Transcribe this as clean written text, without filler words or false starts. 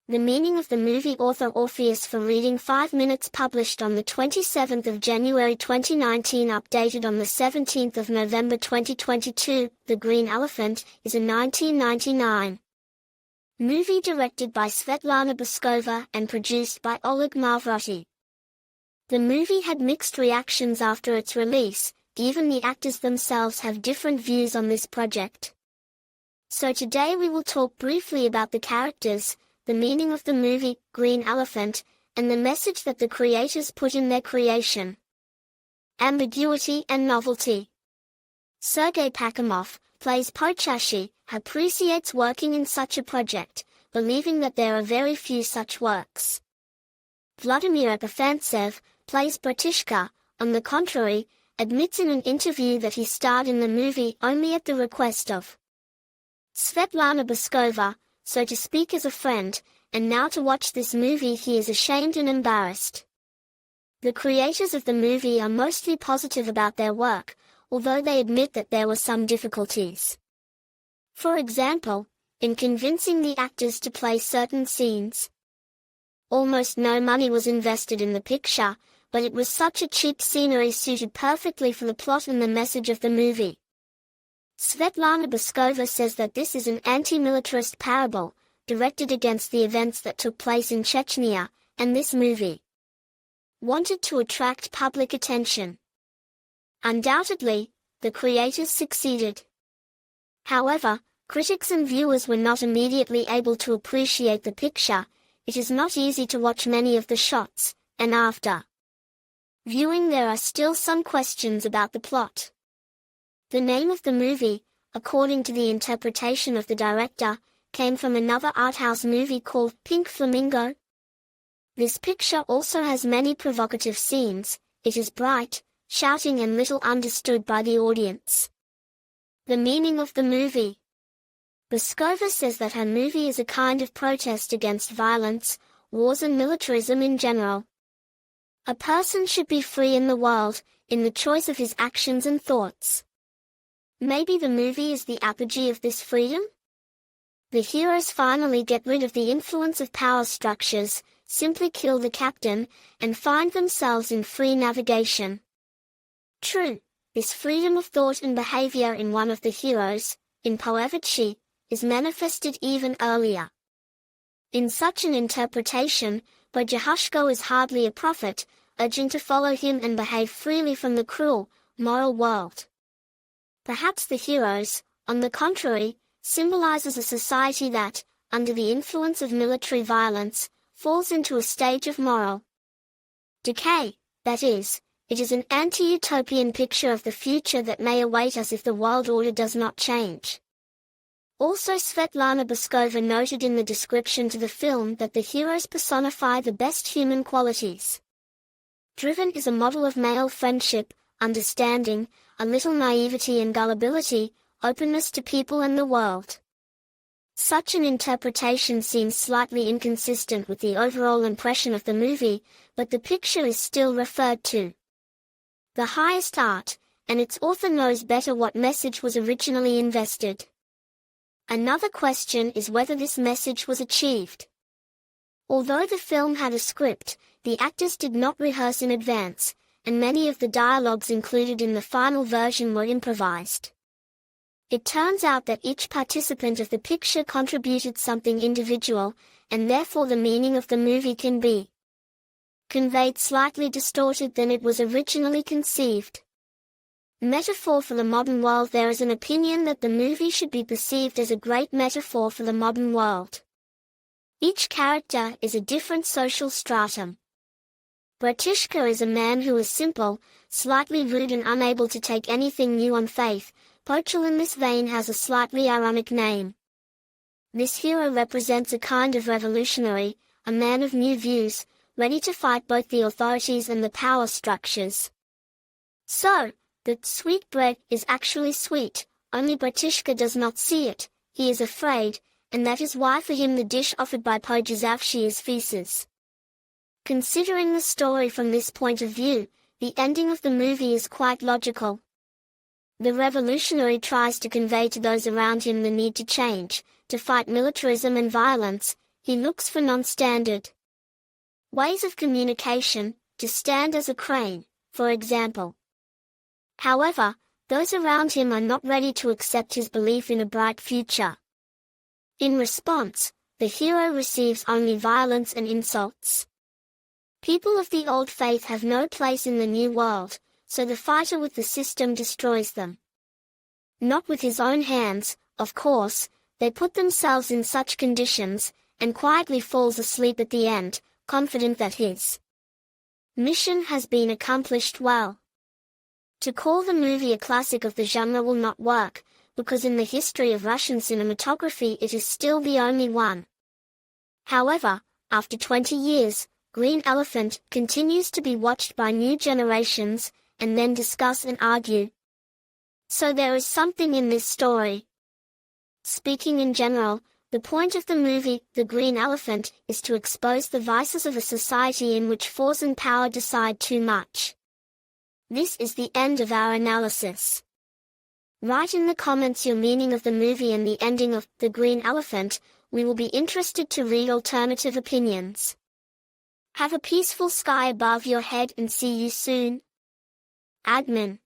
The meaning of the movie. Author Orpheus for Reading 5 minutes, published on the 27th of January 2019, updated on the 17th of November 2022. The Green Elephant is a 1999 movie directed by Svetlana Baskova and produced by Oleg Marvroti. The movie had mixed reactions after its release. Even the actors themselves have different views on this project. So today we will talk briefly about the characters, the meaning of the movie, Green Elephant, and the message that the creators put in their creation. Ambiguity and novelty. Sergei Pakimov plays Poeyazhy, appreciates working in such a project, believing that there are very few such works. Vladimir Afantsev plays Bratishkin, on the contrary, admits in an interview that he starred in the movie only at the request of Svetlana Baskova, so to speak as a friend, and now to watch this movie he is ashamed and embarrassed. The creators of the movie are mostly positive about their work, although they admit that there were some difficulties. For example, in convincing the actors to play certain scenes. Almost no money was invested in the picture, but it was such a cheap scenery suited perfectly for the plot and the message of the movie. Svetlana Baskova says that this is an anti-militarist parable, directed against the events that took place in Chechnya, and this movie wanted to attract public attention. Undoubtedly, the creators succeeded. However, critics and viewers were not immediately able to appreciate the picture. It is not easy to watch many of the shots, and after viewing there are still some questions about the plot. The name of the movie, according to the interpretation of the director, came from another arthouse movie called Pink Flamingo. This picture also has many provocative scenes. It is bright, shouting and little understood by the audience. The meaning of the movie. Baskova says that her movie is a kind of protest against violence, wars and militarism in general. A person should be free in the world, in the choice of his actions and thoughts. Maybe the movie is the apogee of this freedom? The heroes finally get rid of the influence of power structures, simply kill the captain, and find themselves in free navigation. True, this freedom of thought and behavior in one of the heroes, in Poeyazhy, is manifested even earlier. In such an interpretation, Bratishkin is hardly a prophet, urging to follow him and behave freely from the cruel, moral world. Perhaps the heroes, on the contrary, symbolizes a society that, under the influence of military violence, falls into a stage of moral decay. That is, it is an anti-utopian picture of the future that may await us if the world order does not change. Also, Svetlana Baskova noted in the description to the film that the heroes personify the best human qualities. Driven is a model of male friendship, understanding, a little naivety and gullibility, openness to people and the world. Such an interpretation seems slightly inconsistent with the overall impression of the movie, but the picture is still referred to the highest art, and its author knows better what message was originally invested. Another question is whether this message was achieved. Although the film had a script, the actors did not rehearse in advance, and many of the dialogues included in the final version were improvised. It turns out that each participant of the picture contributed something individual, and therefore the meaning of the movie can be conveyed slightly distorted than it was originally conceived. Metaphor for the modern world. There is an opinion that the movie should be perceived as a great metaphor for the modern world. Each character is a different social stratum. Bratishkin is a man who is simple, slightly rude and unable to take anything new on faith. Poeyazhy in this vein has a slightly ironic name. This hero represents a kind of revolutionary, a man of new views, ready to fight both the authorities and the power structures. So, the sweet bread is actually sweet, only Bratishkin does not see it. He is afraid, and that is why for him the dish offered by Poeyazhy is feces. Considering the story from this point of view, the ending of the movie is quite logical. The revolutionary tries to convey to those around him the need to change, to fight militarism and violence. He looks for non-standard ways of communication, to stand as a crane, for example. However, those around him are not ready to accept his belief in a bright future. In response, the hero receives only violence and insults. People of the old faith have no place in the new world, so the fighter with the system destroys them. Not with his own hands, of course, they put themselves in such conditions, and quietly falls asleep at the end, confident that his mission has been accomplished well. To call the movie a classic of the genre will not work, because in the history of Russian cinematography it is still the only one. However, after 20 years, Green Elephant continues to be watched by new generations, and then discuss and argue. So there is something in this story. Speaking in general, the point of the movie, The Green Elephant, is to expose the vices of a society in which force and power decide too much. This is the end of our analysis. Write in the comments your meaning of the movie and the ending of The Green Elephant. We will be interested to read alternative opinions. Have a peaceful sky above your head and see you soon. Admin.